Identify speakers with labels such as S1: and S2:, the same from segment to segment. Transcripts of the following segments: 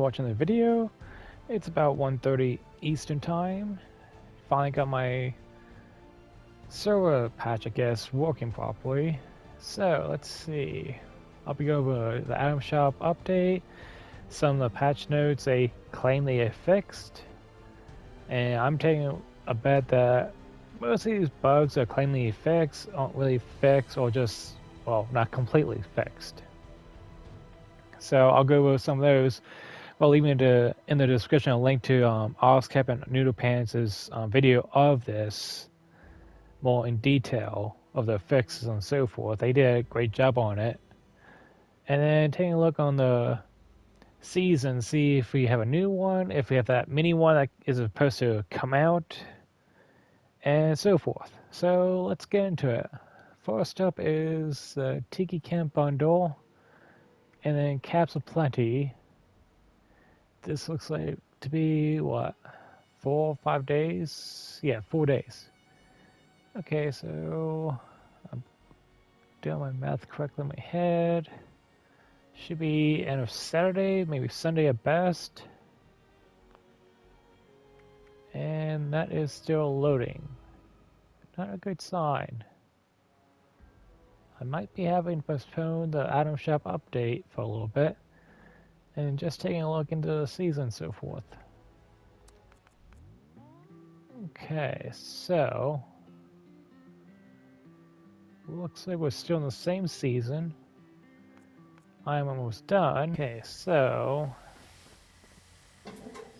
S1: watching the video. It's about 1:30 Eastern Time. Finally got my server patch, I guess, working properly. So, let's see. I'll be over the item shop update, some of the patch notes they claim they have fixed, and I'm taking a bet that most of these bugs that claim they fixed aren't really fixed or just, well, not completely fixed. So I'll go over some of those. I'll leave in the description a link to Oskapt and NoOdlP4nts' video of this more in detail of the fixes and so forth. They did a great job on it. And then taking a look on the season, see if we have a new one, if we have that mini one that is supposed to come out, and so forth. So let's get into it. First up is the Tiki Camp bundle, and then Caps of Plenty. This looks like to be what, 4 or 5 days? Yeah, 4 days. Okay, so I'm doing my math correctly in my head. Should be end of Saturday, maybe Sunday at best. And that is still loading. Not a good sign. I might be having to postpone the item shop update for a little bit. And just taking a look into the season and so forth. Okay, so looks like we're still in the same season. I'm almost done. Okay, so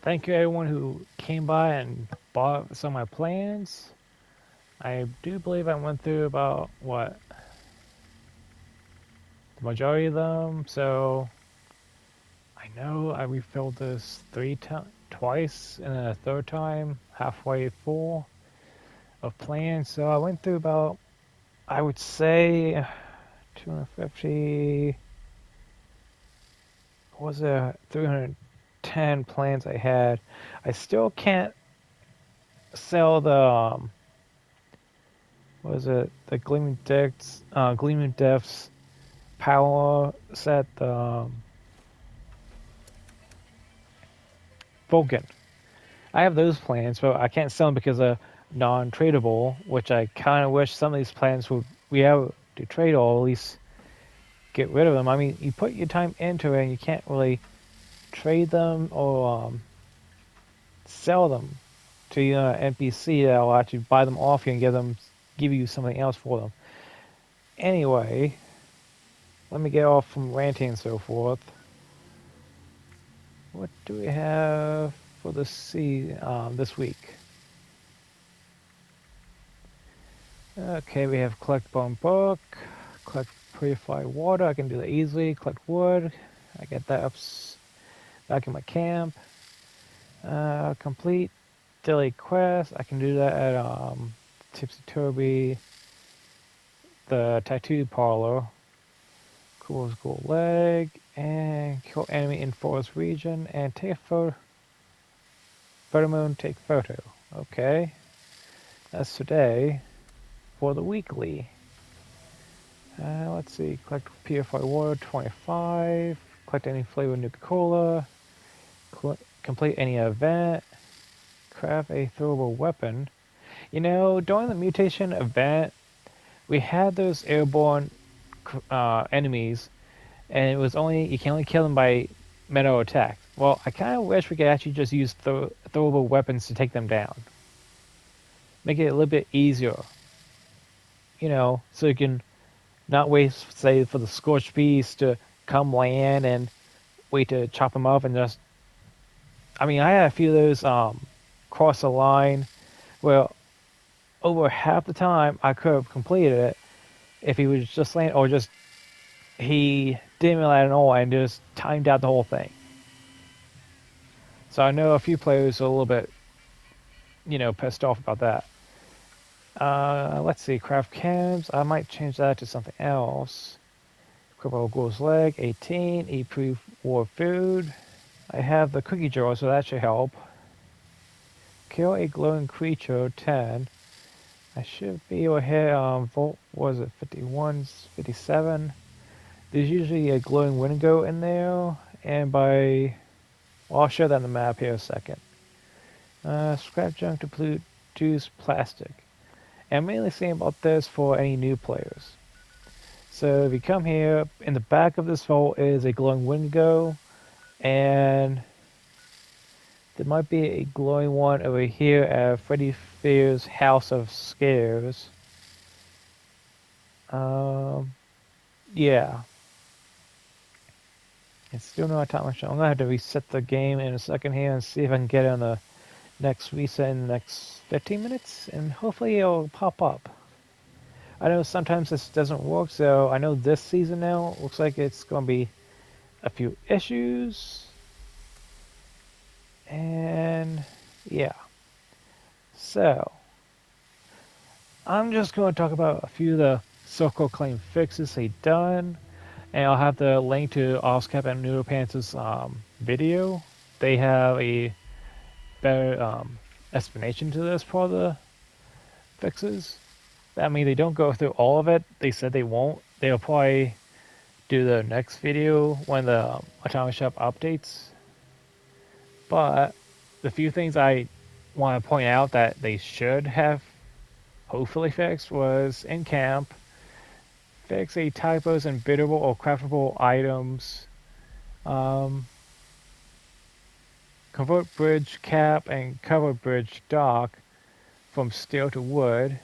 S1: thank you everyone who came by and bought some of my plans. I do believe I went through about, what, the majority of them, so I know I refilled this twice, and then a third time, halfway full of plans, so I went through about, I would say, 250, was it 310 plans I had. I still can't sell the, what is it, the Gleaming Depths power set, Vulcan. I have those plans, but I can't sell them because they're non-tradable, which I kind of wish some of these plans would be able to trade or at least get rid of them. I mean, you put your time into it and you can't really trade them or sell them to NPC that will actually buy them off you and give you something else for them. Anyway, let me get off from ranting and so forth. What do we have for this week? Okay, we have collect bone book, collect purified water. I can do that easily. Collect wood. I get that back in my camp. Complete daily quest. I can do that at Tipsy Toby, the tattoo parlor. Cool gold leg, and kill enemy in forest region, and take a photo take photo. Okay, that's today. For the weekly, let's see, collect purified water 25, collect any flavored Nuka-Cola, complete any event, craft a throwable weapon. You know, during the mutation event, we had those airborne enemies, and it was you can only kill them by metal attack. Well, I kind of wish we could actually just use throwable weapons to take them down. Make it a little bit easier. You know, so you can not wait, say, for the scorched beast to come land and wait to chop them up and just. I mean, I had a few of those cross the line. Well, over half the time I could have completed it if he was just land or just he didn't land at all and just timed out the whole thing. So I know a few players are a little bit, pissed off about that. Let's see, craft cams. I might change that to something else. Cripple Ghoul's Leg, 18. Eat pre-war food. I have the cookie jar, so that should help. Kill a glowing creature, 10. I should be able to hit, Volt, was it 51, 57? There's usually a glowing window in there, and by Well, I'll show that on the map here in a second. Scrap junk to produce plastic. And I'm mainly saying about this for any new players. So if you come here, in the back of this vault is a glowing window, and there might be a glowing one over here at Freddy Fear's House of Scares. Yeah. It's still no time show. I'm gonna have to reset the game in a second here and see if I can get it on the next reset in the next 15 minutes, and hopefully it'll pop up. I know sometimes this doesn't work, so I know this season now looks like it's gonna be a few issues, and yeah. So I'm just going to talk about a few of the so-called claim fixes they've done, and I'll have the link to Oskapt and NoOdlP4nts video. They have a better explanation to this part of the fixes. I mean, they don't go through all of it. They said they won't. They'll probably do the next video when the Atomic Shop updates. But the few things I want to point out that they should have hopefully fixed was in camp, fix any typos in biddable or craftable items, convert bridge cap and cover bridge dock from steel to wood,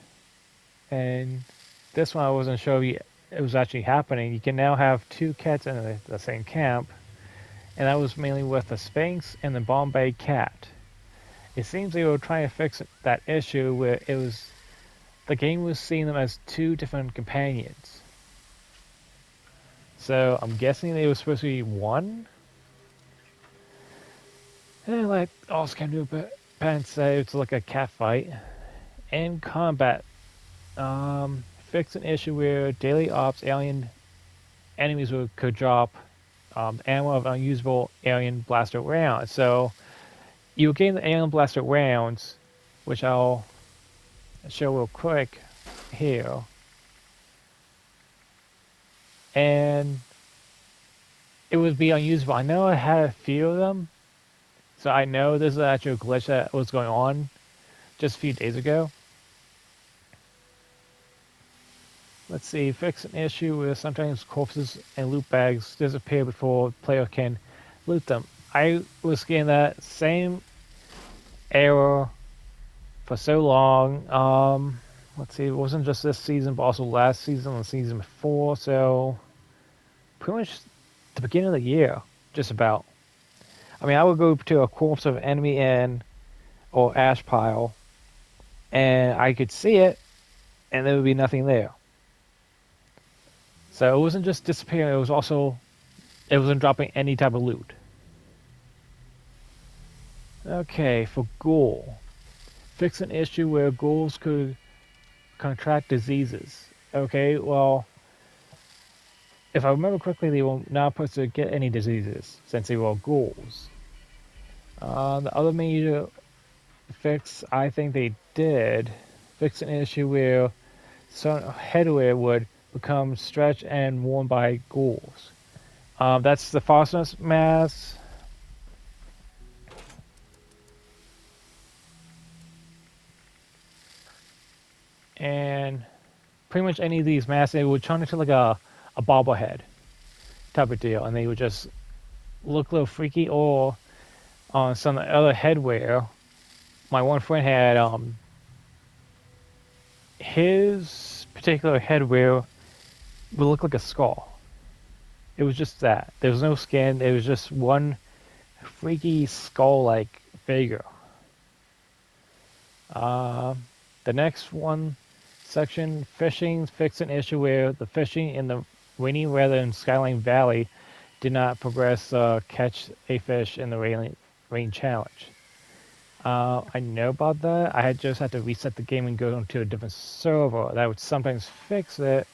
S1: and this one I wasn't sure if it was actually happening. You can now have two cats in the same camp, and that was mainly with the Sphinx and the Bombay cat. It seems they were trying to fix that issue where the game was seeing them as two different companions. So I'm guessing they were supposed to be one. And like Oskapt and NoOdlP4nts say, it's like a cat fight. In combat, fix an issue where daily ops alien enemies could drop ammo of unusable alien blaster rounds. So you gain the alien blaster rounds, which I'll show real quick here. And it would be unusable. I know I had a few of them, so I know this is an actual glitch that was going on just a few days ago. Let's see, fix an issue where sometimes corpses and loot bags disappear before the player can loot them. I was getting that same error for so long. Let's see, it wasn't just this season, but also last season and the season before, so pretty much the beginning of the year, just about. I mean, I would go to a corpse of enemy or ash pile, and I could see it, and there would be nothing there. So it wasn't just disappearing, it wasn't dropping any type of loot. Okay, for ghoul. Fix an issue where ghouls could contract diseases. Okay, well, if I remember correctly, they were not supposed to get any diseases since they were ghouls. The other major fix I think they did, fix an issue where some headwear would become stretched and worn by ghouls. That's the phosphorus mask. And pretty much any of these masks, they would turn into like a bobblehead type of deal, and they would just look a little freaky. Or on some other headwear, my one friend had his particular headwear would look like a skull. It was just that. There was no skin. It was just one freaky skull-like figure. The next one section, fishing, fix an issue where the fishing in the rainy weather in Skyline Valley did not progress catch a fish in the rain challenge. I know about that. I just had to reset the game and go into a different server. That would sometimes fix it.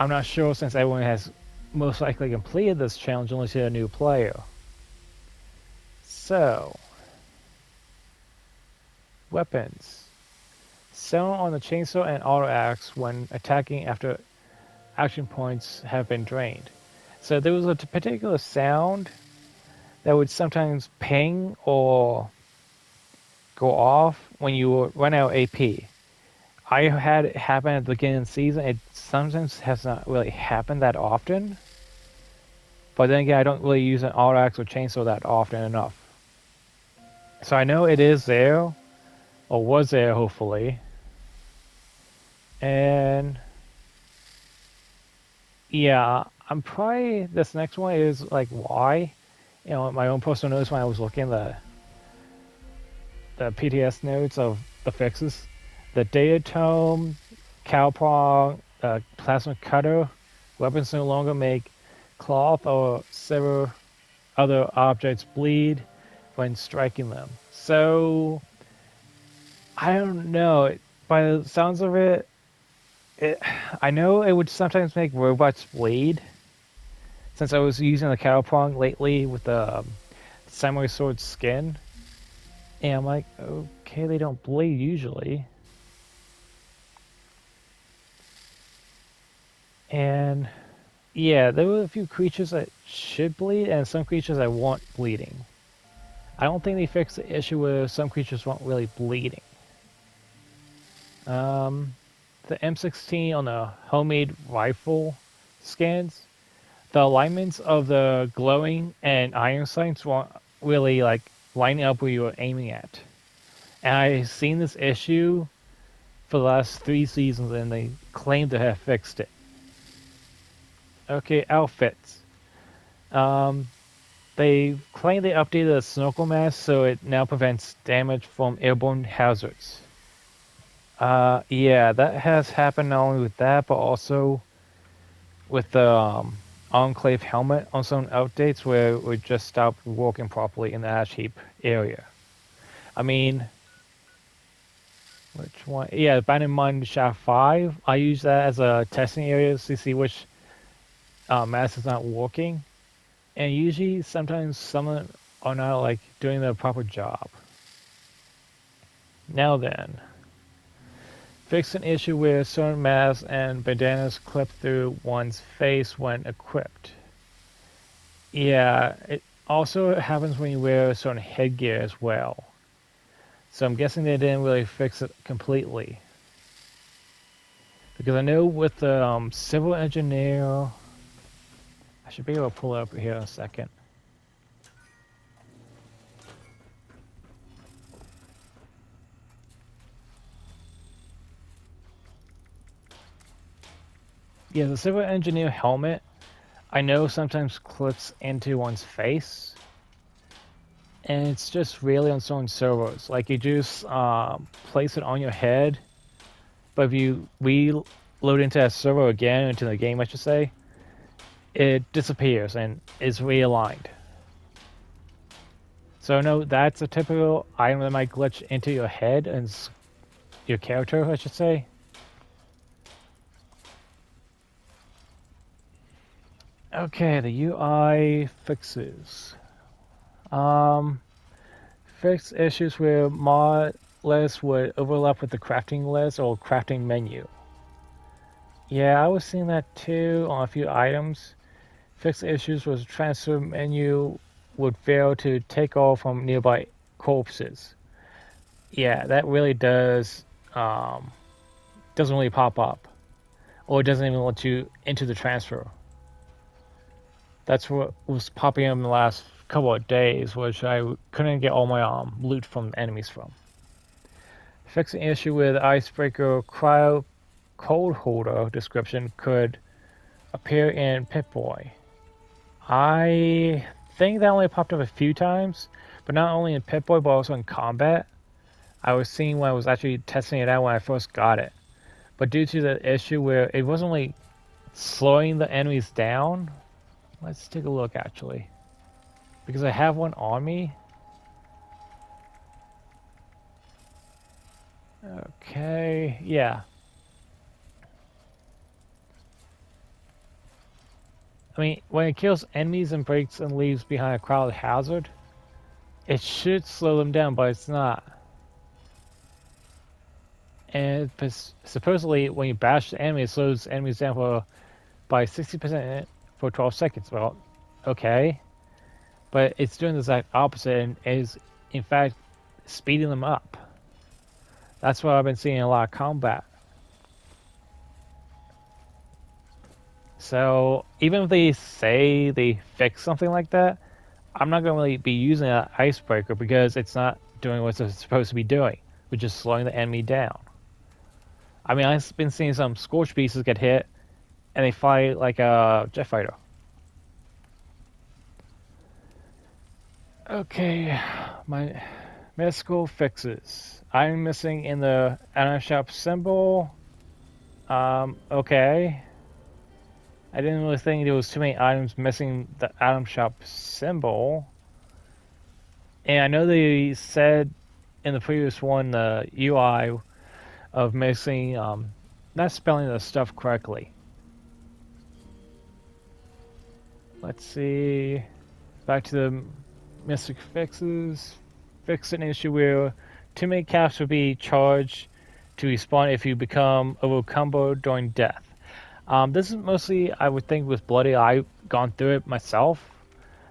S1: I'm not sure since everyone has most likely completed this challenge unless you're a new player. So, weapons. Sound on the chainsaw and auto axe when attacking after action points have been drained. So there was a particular sound that would sometimes ping or go off when you run out AP. I had it happen at the beginning of the season. It sometimes has not really happened that often. But then again, I don't really use an auto axe or chainsaw that often enough. So I know it is there, or was there hopefully. And yeah, I'm probably, this next one is like why. You know, my own personal notes when I was looking at the PTS notes of the fixes. The data tome, cowprong, plasma cutter, weapons no longer make cloth or sever other objects bleed when striking them. So I don't know. By the sounds of it, I know it would sometimes make robots bleed. Since I was using the cowprong lately with the samurai sword skin, and I'm like, okay, they don't bleed usually. And yeah, there were a few creatures that should bleed and some creatures that weren't bleeding. I don't think they fixed the issue where some creatures weren't really bleeding. Um, the M16 on the homemade rifle skins, the alignments of the glowing and iron sights weren't really like lining up where you were aiming at. And I've seen this issue for the last 3 seasons and they claim to have fixed it. Okay, outfits. Um, They claim they updated the snorkel mask so it now prevents damage from airborne hazards. Yeah, that has happened not only with that, but also with the Enclave helmet on some updates where it would just stop working properly in the ash heap area. I mean, which one? Yeah, Abandoned Mine Shaft 5. I use that as a testing area to see which mask is not working. And usually, sometimes some are not like doing the proper job. Now then, fix an issue where certain masks and bandanas clip through one's face when equipped. Yeah, it also happens when you wear certain headgear as well. So I'm guessing they didn't really fix it completely. Because I know with the civil engineer, I should be able to pull it up here in a second. Yeah, the civil engineer helmet, I know sometimes clips into one's face. And it's just really on certain servers. Like you just place it on your head, but if you reload into that server again, into the game I should say, it disappears and is realigned. So no, that's a typical item that might glitch into your head and your character, I should say. Okay, the UI fixes. Um, Fix issues where mod lists would overlap with the crafting list or crafting menu. Yeah, I was seeing that too on a few items. Fix issues with the transfer menu would fail to take off from nearby corpses. Yeah, that really doesn't really pop up. Or it doesn't even let you into the transfer. That's what was popping up in the last couple of days, which I couldn't get all my loot from enemies from. Fix an issue with Icebreaker Cryo Cold Holder description could appear in Pip-Boy. I think that only popped up a few times, but not only in Pip-Boy, but also in combat. I was seeing when I was actually testing it out when I first got it. But due to the issue where it wasn't really slowing the enemies down, let's take a look actually. Because I have one on me. Okay, yeah. I mean, when it kills enemies and breaks and leaves behind a crowd hazard, it should slow them down, but it's not. And supposedly, when you bash the enemy, it slows enemies down by 60% for 12 seconds. Well, okay. but it's doing the exact opposite and is, in fact, speeding them up. That's why I've been seeing a lot of combat. So even if they say they fix something like that, I'm not going to really be using an icebreaker because it's not doing what it's supposed to be doing, which is slowing the enemy down. I mean, I've been seeing some scorch pieces get hit, and they fight like a jet fighter. Okay, my mystical fixes. I'm missing in the item shop symbol. Okay. I didn't really think there was too many items missing the item shop symbol. And I know they said in the previous one the UI of missing, not spelling the stuff correctly. Let's see. Back to the mystic fixes. Fix an issue where too many caps will be charged to respawn if you become overcombo during death. This is mostly, I would think, with Bloody. I've gone through it myself.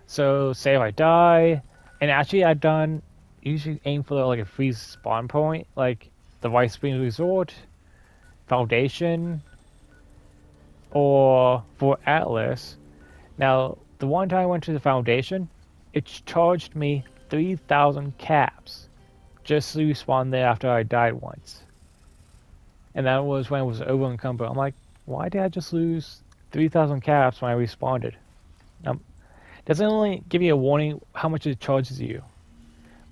S1: So, say if I die, and actually I've done, usually aim for like a free spawn point, like the White Springs Resort, Foundation, or for Atlas. Now, the one time I went to the Foundation, it charged me 3,000 caps just to respawn there after I died once. And that was when it was over encumbered. I'm like, why did I just lose 3,000 caps when I respawned? Doesn't it only give you a warning how much it charges you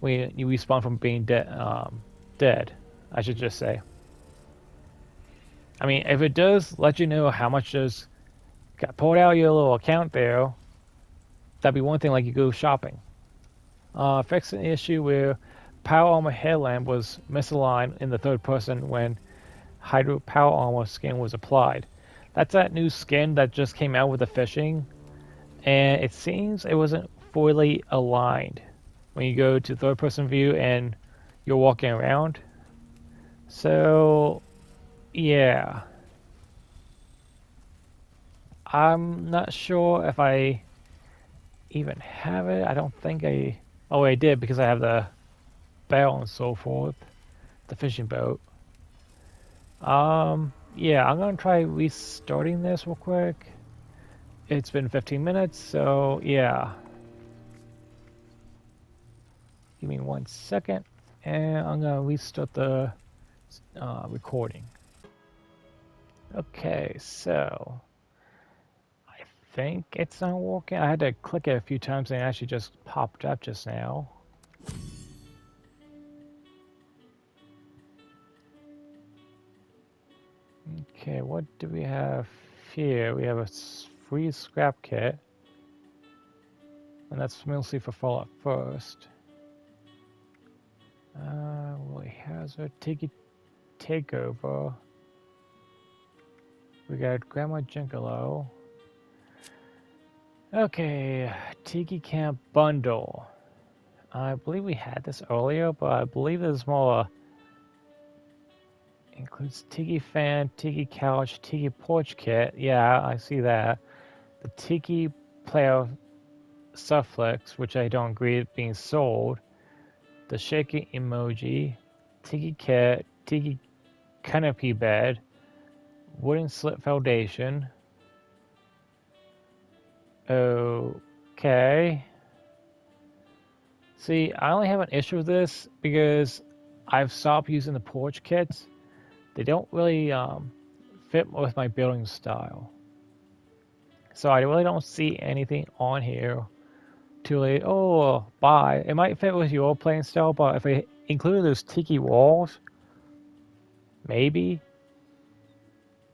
S1: when you respawn from being dead, I should just say. I mean, if it does let you know how much just got pulled out of your little account there, that'd be one thing like you go shopping. Fix an issue where Power Armor Headlamp was misaligned in the third person when Hydro Power Armor skin was applied. That's that new skin that just came out with the fishing, and it seems it wasn't fully aligned when you go to third person view and you're walking around. So, yeah. I'm not sure if I even have it. I don't think I. Oh, I did because I have the bell and so forth, the fishing boat. Yeah, I'm gonna try restarting this real quick. It's been 15 minutes, so yeah. Give me 1 second, and I'm gonna restart the recording. Okay, so I think it's not working. I had to click it a few times and it actually just popped up just now. Okay, what do we have here? We have a free scrap kit, and that's mostly for Fallout First. Willy Hazard, Tiki Takeover. We got Grandma Jinkalo. Okay, Tiki Camp Bundle. I believe we had this earlier, but I believe there's more. Includes Tiki Fan, Tiki Couch, Tiki Porch Kit. Yeah, I see that. The Tiki Player Sufflex, which I don't agree with being sold. The shaking emoji. Tiki Kit, Tiki Canopy Bed. Wooden Slip Foundation. Okay. See, I only have an issue with this because I've stopped using the porch kits. They don't really fit with my building style. So I really don't see anything on here to like, oh, buy. It might fit with your playing style, but if I included those tiki walls, maybe.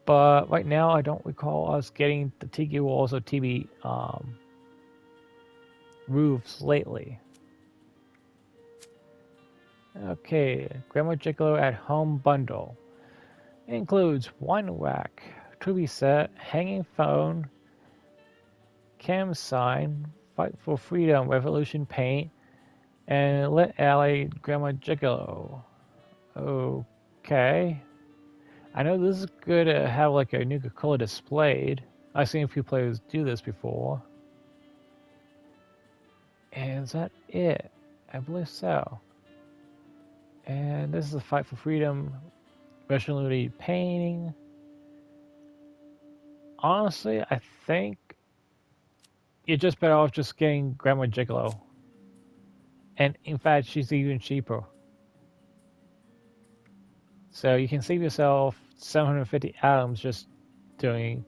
S1: But right now, I don't recall us getting the tiki walls or tiki roofs lately. Okay, Grandma Gigolo at Home Bundle. It includes wine rack, trivia set, hanging phone, cam sign, fight for freedom, revolution paint, and Lit Alley Grandma Gigolo. Okay. I know this is good to have like a Nuka-Cola displayed. I've seen a few players do this before. And is that it? I believe so. And this is a fight for freedom, rationality painting. Honestly, I think you're just better off just getting Grandma Gigolo. And in fact, she's even cheaper. So you can save yourself 750 atoms just getting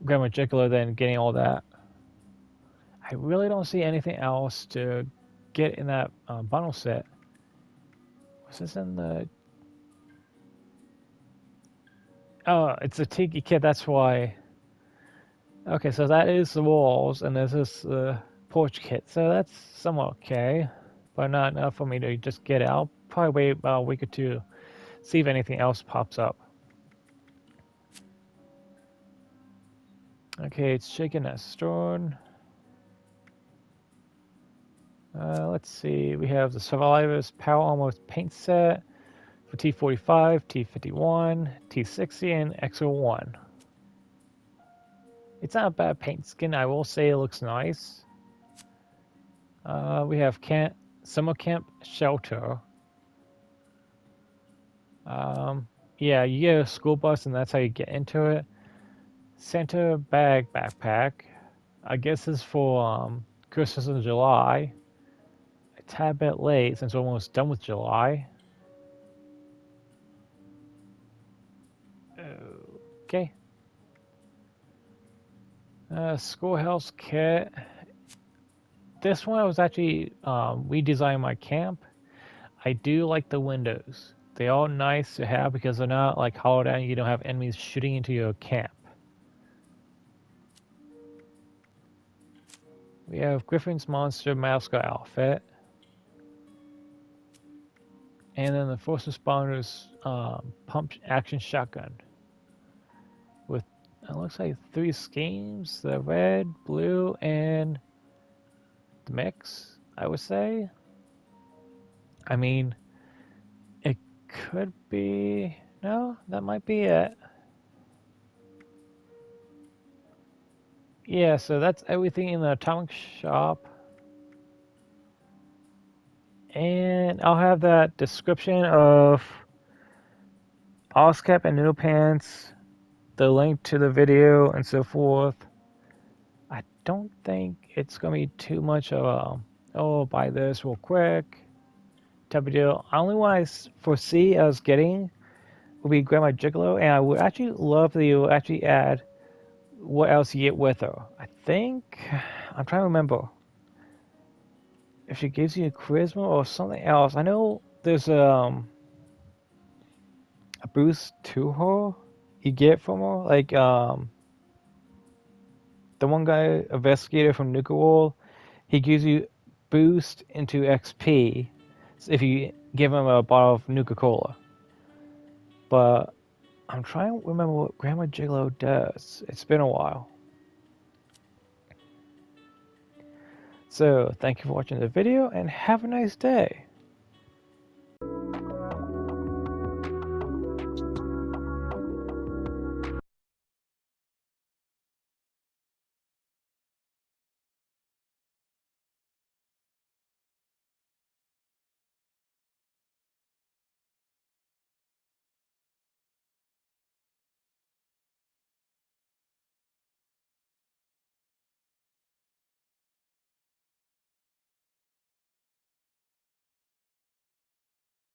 S1: Grandma Gigolo than getting all that. I really don't see anything else to get in that bundle set. Was this in the... Oh, it's a Tiki kit, that's why. Okay, so that is the walls, and this is the porch kit, so that's somewhat okay. But not enough for me to just get out. Probably wait about a week or two, see if anything else pops up. Okay, it's shaken as stored. Let's see, we have the Survivors Power Almost paint set for T45, T51, T60, and X01. It's not a bad paint skin, I will say it looks nice. We have Summer Camp Shelter. Yeah, you get a school bus and that's how you get into it. Santa Bag Backpack. I guess it's for Christmas in July. A tad bit late since we're almost done with July. Okay. Schoolhouse kit. This one I was actually redesigning my camp. I do like the windows. They're all nice to have because they're not like hollowed out and you don't have enemies shooting into your camp. We have Griffin's Monster mascot outfit. And then the First Responders pump action shotgun. With, it looks like 3 schemes, the red, blue, and the mix, I would say. I mean, it could be... No, that might be it. Yeah, so that's everything in the Atomic Shop. And I'll have that description of Oskapt and NoOdlP4nts, the link to the video, and so forth. I don't think it's going to be too much of a, oh, buy this real quick type of deal. Only one I foresee us getting will be Grandma Gigolo, and I would actually love that you actually add what else you get with her. I think, I'm trying to remember if she gives you charisma or something else. I know there's a boost to her you get from her, like the one guy investigator from Nuka World, he gives you boost into XP if you give him a bottle of Nuka Cola. But I'm trying to remember what Grandma Gigolo does. It's been a while. So thank you for watching the video and have a nice day.